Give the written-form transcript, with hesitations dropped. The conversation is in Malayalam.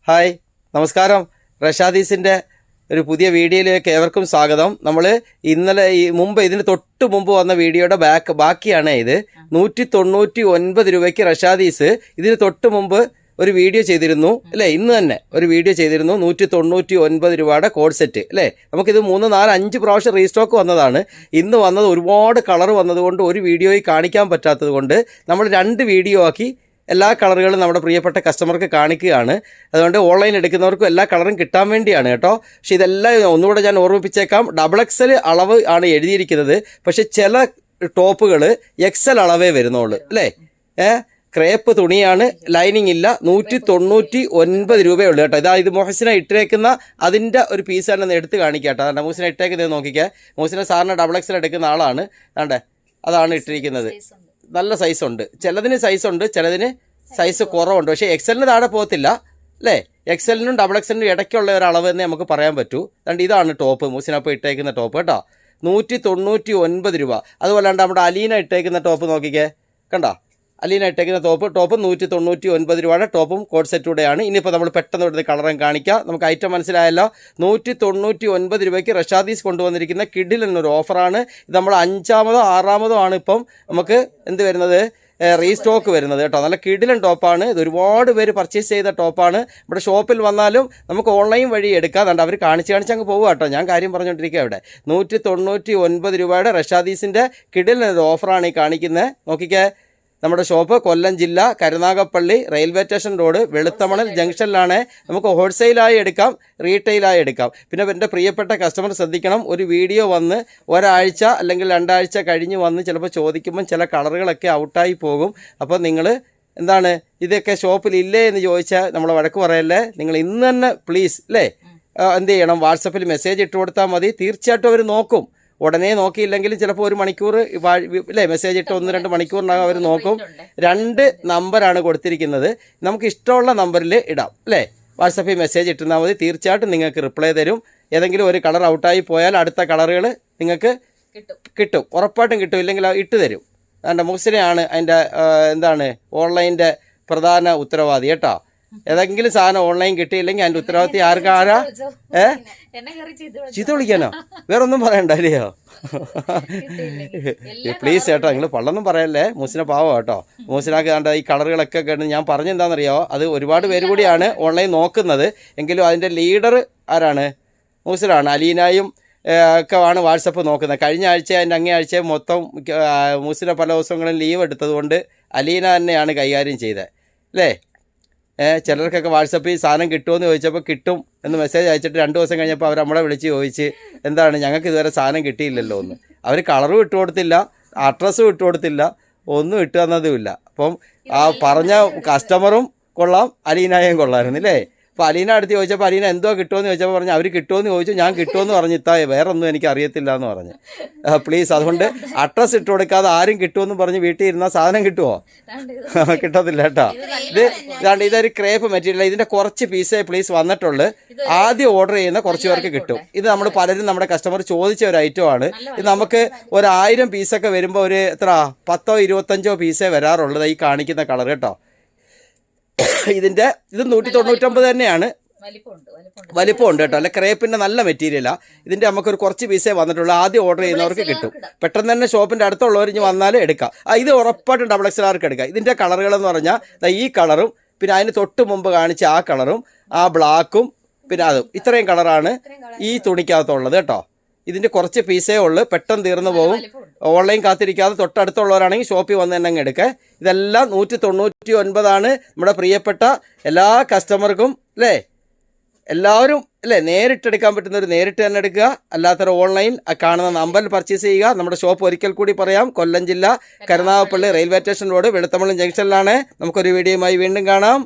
ഹായ്, നമസ്കാരം. റഷാദീസിൻ്റെ ഒരു പുതിയ വീഡിയോയിലേക്ക് ഏവർക്കും സ്വാഗതം. നമ്മൾ ഇന്നലെ ഇതിന് തൊട്ട് മുമ്പ് വന്ന വീഡിയോയുടെ ബാക്കിയാണ് ഇത്. 199 രൂപയ്ക്ക് റഷാദീസ് ഇതിന് തൊട്ട് മുമ്പ് ഒരു വീഡിയോ ചെയ്തിരുന്നു അല്ലേ? ഇന്ന് തന്നെ ഒരു വീഡിയോ ചെയ്തിരുന്നു. 199 രൂപയുടെ കോഡ് സെറ്റ് അല്ലേ? നമുക്കിത് 3, 4, 5 പ്രാവശ്യം റീസ്റ്റോക്ക് വന്നതാണ്. ഇന്ന് വന്നത് ഒരുപാട് കളർ വന്നതുകൊണ്ട് ഒരു വീഡിയോയിൽ കാണിക്കാൻ പറ്റാത്തത് കൊണ്ട് നമ്മൾ 2 വീഡിയോ ആക്കി എല്ലാ കളറുകളും നമ്മുടെ പ്രിയപ്പെട്ട കസ്റ്റമർക്ക് കാണിക്കുകയാണ്. അതുകൊണ്ട് ഓൺലൈൻ എടുക്കുന്നവർക്കും എല്ലാ കളറും കിട്ടാൻ വേണ്ടിയാണ് കേട്ടോ. പക്ഷേ ഇതെല്ലാം ഒന്നുകൂടെ ഞാൻ ഓർമ്മിപ്പിച്ചേക്കാം, XXL അളവ് ആണ് എഴുതിയിരിക്കുന്നത്. പക്ഷെ ചില ടോപ്പുകൾ XL അളവേ വരുന്നുള്ളൂ അല്ലേ? ക്രേപ്പ് തുണിയാണ്, ലൈനിങ് ഇല്ല. 199 രൂപയുള്ളൂ കേട്ടോ. ഇത് മൊഹസിന ഇട്ടേക്കുന്ന അതിൻ്റെ ഒരു പീസാണെന്ന് എടുത്ത് കാണിക്കാം കേട്ടോ. മൊഹസിന ഇട്ടേക്കുന്നത് നോക്കിക്കേ. മൊഹസിന സാറിന് XXL എടുക്കുന്ന ആളാണ്. അതാണ് ഇട്ടിരിക്കുന്നത്. നല്ല സൈസുണ്ട്, ചിലതിന് സൈസുണ്ട്, ചിലതിന് സൈസ് കുറവുണ്ട്. പക്ഷേ XL താഴെ പോകത്തില്ല അല്ലേ? XL-നും XXL-നും ഇടയ്ക്കുള്ള ഒരു അളവ് തന്നെ നമുക്ക് പറയാൻ പറ്റൂ. ഇതാണ് ടോപ്പ്, മൂസിനപ്പോൾ ഇട്ടേക്കുന്ന ടോപ്പ് കേട്ടോ. 199 രൂപ. അതുപോലെ നമ്മുടെ അലീന ഇട്ടേക്കുന്ന ടോപ്പ് നോക്കിക്കേ, കണ്ടോ? അലീന ഇട്ടേക്കുന്ന ടോപ്പ് 199 രൂപയുടെ ടോപ്പും കോഡ് സെറ്റൂടെയാണ്. ഇനിയിപ്പോൾ നമ്മൾ പെട്ടെന്ന് ഇവിടുത്തെ കളറും കാണിക്കാം. നമുക്ക് ഐറ്റം മനസ്സിലായല്ലോ. 199 രൂപയ്ക്ക് റഷാദീസ് കൊണ്ടുവന്നിരിക്കുന്ന കിഡിൽ എന്നൊരു ഓഫറാണ്. ഇത് നമ്മൾ 5-മതോ 6-മതോ ആണ് ഇപ്പം നമുക്ക് വരുന്നത്, റീസ്റ്റോക്ക് വരുന്നത് കേട്ടോ. നല്ല കിഡിലൻ ടോപ്പാണ്. ഇത് ഒരുപാട് പേര് പർച്ചേസ് ചെയ്ത ടോപ്പാണ്. ഇവിടെ ഷോപ്പിൽ വന്നാലും നമുക്ക് ഓൺലൈൻ വഴി എടുക്കാം. അവർ കാണിച്ച് അങ്ങ് പോകുക കേട്ടോ. ഞാൻ കാര്യം പറഞ്ഞുകൊണ്ടിരിക്കുക. ഇവിടെ 199 രൂപയുടെ റഷാദീസിൻ്റെ കിഡിലൻ ഒരു ഓഫറാണ് ഈ കാണിക്കുന്നത്. നോക്കിക്കേ, നമ്മുടെ ഷോപ്പ് കൊല്ലം ജില്ല, Karunagappally, railway station road, Veluthamanal ജംഗ്ഷനിലാണ്. നമുക്ക് ഹോൾസെയിലായി എടുക്കാം, റീറ്റെയിലായി എടുക്കാം. പിന്നെ എൻ്റെ പ്രിയപ്പെട്ട കസ്റ്റമർ ശ്രദ്ധിക്കണം, ഒരു വീഡിയോ വന്ന് ഒരാഴ്ച അല്ലെങ്കിൽ 2 ആഴ്ച കഴിഞ്ഞ് വന്ന് ചിലപ്പോൾ ചോദിക്കുമ്പം ചില കളറുകളൊക്കെ ഔട്ടായി പോകും. അപ്പോൾ നിങ്ങൾ ഇതൊക്കെ ഷോപ്പിൽ ഇല്ലേ എന്ന് ചോദിച്ചാൽ നമ്മളെ വഴക്ക് പറയല്ലേ. നിങ്ങൾ ഇന്ന് തന്നെ പ്ലീസ് അല്ലേ എന്ത് ചെയ്യണം, വാട്സപ്പിൽ മെസ്സേജ് ഇട്ട് കൊടുത്താൽ മതി. തീർച്ചയായിട്ടും അവർ നോക്കും. ഉടനെ നോക്കിയില്ലെങ്കിലും ചിലപ്പോൾ 1 മണിക്കൂർ അല്ലേ, മെസ്സേജ് ഇട്ട് 1-2 മണിക്കൂറിനകം അവർ നോക്കും. 2 നമ്പറാണ് കൊടുത്തിരിക്കുന്നത്. നമുക്ക് ഇഷ്ടമുള്ള നമ്പറിൽ ഇടാം അല്ലേ? വാട്സപ്പിൽ മെസ്സേജ് ഇട്ടുന്നാൽ മതി. തീർച്ചയായിട്ടും നിങ്ങൾക്ക് റിപ്ലൈ തരും. ഏതെങ്കിലും ഒരു കളർ ഔട്ടായി പോയാൽ അടുത്ത കളറുകൾ നിങ്ങൾക്ക് കിട്ടും, ഉറപ്പായിട്ടും കിട്ടും. ഇല്ലെങ്കിൽ ഇട്ട് തരും. അതിൻ്റെ മുഹസിനെയാണ് അതിൻ്റെ ഓൺലൈൻ്റെ പ്രധാന ഉത്തരവാദി കേട്ടോ. ഏതെങ്കിലും സാധനം ഓൺലൈൻ കിട്ടിയില്ലെങ്കിൽ അതിൻ്റെ ഉത്തരവാദിത്വം ആരാ? ചീത്ത വിളിക്കാനോ? വേറൊന്നും പറയണ്ട അല്ലയോ? പ്ലീസ് കേട്ടോ, നിങ്ങൾ പള്ളൊന്നും പറയല്ലേ. മൂസിനെ പാവോ കേട്ടോ. മൂസിനാക്ക് ഈ കളറുകളൊക്കെ കണ്ട് ഞാൻ പറഞ്ഞെന്താണെന്നറിയോ, അത് ഒരുപാട് പേര് കൂടിയാണ് ഓൺലൈൻ നോക്കുന്നത്. എങ്കിലും അതിൻ്റെ ലീഡർ ആരാണ്? മൂസിനാണ്. അലീനയും ഒക്കെ ആണ് വാട്സപ്പ് നോക്കുന്നത്. കഴിഞ്ഞ ആഴ്ച അതിൻ്റെ അങ്ങേ ആഴ്ച മൊത്തം മൂസിനെ പല ദിവസങ്ങളും ലീവ് എടുത്തതുകൊണ്ട് അലീന തന്നെയാണ് കൈകാര്യം ചെയ്തത് അല്ലേ? ചിലർക്കൊക്കെ വാട്സപ്പിൽ സാധനം കിട്ടുമെന്ന് ചോദിച്ചപ്പോൾ കിട്ടും എന്ന് മെസ്സേജ് അയച്ചിട്ട് 2 ദിവസം കഴിഞ്ഞപ്പോൾ അവർ നമ്മളെ വിളിച്ച് ചോദിച്ച് ഞങ്ങൾക്ക് ഇതുവരെ സാധനം കിട്ടിയില്ലല്ലോ എന്ന്. അവർ കളറും ഇട്ട് കൊടുത്തില്ല, അഡ്രസ്സും ഇട്ട് കൊടുത്തില്ല, ഒന്നും ഇട്ട് തന്നതുമില്ല. അപ്പം ആ പറഞ്ഞ കസ്റ്റമറും കൊള്ളാം, അലീനയും കൊള്ളായിരുന്നു അല്ലേ? അപ്പോൾ അലീന അടുത്ത് ചോദിച്ചപ്പോൾ അലീന എന്തോ കിട്ടുമെന്ന് ചോദിച്ചപ്പോൾ പറഞ്ഞു അവർ കിട്ടുമെന്ന് ചോദിച്ചു. ഞാൻ കിട്ടുമെന്ന് പറഞ്ഞ് വേറെ ഒന്നും എനിക്ക് അറിയത്തില്ല എന്ന് പറഞ്ഞ്. പ്ലീസ്, അതുകൊണ്ട് അഡ്രസ്സ് ഇട്ട് കൊടുക്കാതെ ആരും കിട്ടുമെന്ന് പറഞ്ഞ് വീട്ടിൽ ഇരുന്നാൽ സാധനം കിട്ടുമോ? കിട്ടത്തില്ല കേട്ടോ. ഇതൊരു ക്രേപ്പ് മെറ്റീരിയൽ. ഇതിൻ്റെ കുറച്ച് പീസേ പ്ലീസ് വന്നിട്ടുള്ളൂ. ആദ്യം ഓർഡർ ചെയ്യുന്ന കുറച്ച് പേർക്ക് കിട്ടും. ഇത് നമ്മൾ പലരും നമ്മുടെ കസ്റ്റമർ ചോദിച്ച ഒരു ഐറ്റമാണ്. ഇത് നമുക്ക് 1000 പീസൊക്കെ വരുമ്പോൾ ഒരു 10-ഓ 25-ഓ പീസേ വരാറുള്ളത് ഈ കാണിക്കുന്ന കളർ കേട്ടോ. ഇത് 199 തന്നെയാണ്. വലിപ്പമുണ്ട് കേട്ടോ. അല്ല, ക്രേപ്പിൻ്റെ നല്ല മെറ്റീരിയലാണ്. ഇതിൻ്റെ നമുക്കൊരു കുറച്ച് പീസേ വന്നിട്ടുള്ളൂ. ആദ്യം ഓർഡർ ചെയ്യുന്നവർക്ക് കിട്ടും. പെട്ടെന്ന് തന്നെ ഷോപ്പിൻ്റെ അടുത്തുള്ളവർ ഇനി വന്നാലും എടുക്കാം. ഇത് ഉറപ്പായിട്ടും XXL എടുക്കാം. ഇതിൻ്റെ കളറുകളെന്ന് പറഞ്ഞാൽ ഈ കളറും പിന്നെ അതിന് തൊട്ട് മുമ്പ് കാണിച്ച ആ കളറും ആ ബ്ലാക്കും പിന്നെ അതും, ഇത്രയും കളറാണ് ഈ തുണിക്കകത്തുള്ളത് കേട്ടോ. ഇതിൻ്റെ കുറച്ച് പീസേ ഉള്ളൂ, പെട്ടെന്ന് തീർന്നു പോകും. ഓൺലൈൻ കാത്തിരിക്കാതെ തൊട്ടടുത്തുള്ളവരാണെങ്കിൽ ഷോപ്പിൽ വന്ന് തന്നെ അങ്ങ് എടുക്കുക. ഇതെല്ലാം 199 നമ്മുടെ പ്രിയപ്പെട്ട എല്ലാ കസ്റ്റമർക്കും അല്ലേ? എല്ലാവരും അല്ലേ നേരിട്ടെടുക്കാൻ പറ്റുന്നവർ നേരിട്ട് തന്നെ എടുക്കുക. അല്ലാത്തവർ ഓൺലൈൻ കാണുന്ന നമ്പറിൽ പർച്ചേസ് ചെയ്യുക. നമ്മുടെ ഷോപ്പ് ഒരിക്കൽ കൂടി പറയാം, കൊല്ലം ജില്ല, Karunagappally, railway station road, Veluthamanal ജംഗ്ഷനിലാണ്. നമുക്കൊരു വീഡിയോയുമായി വീണ്ടും കാണാം.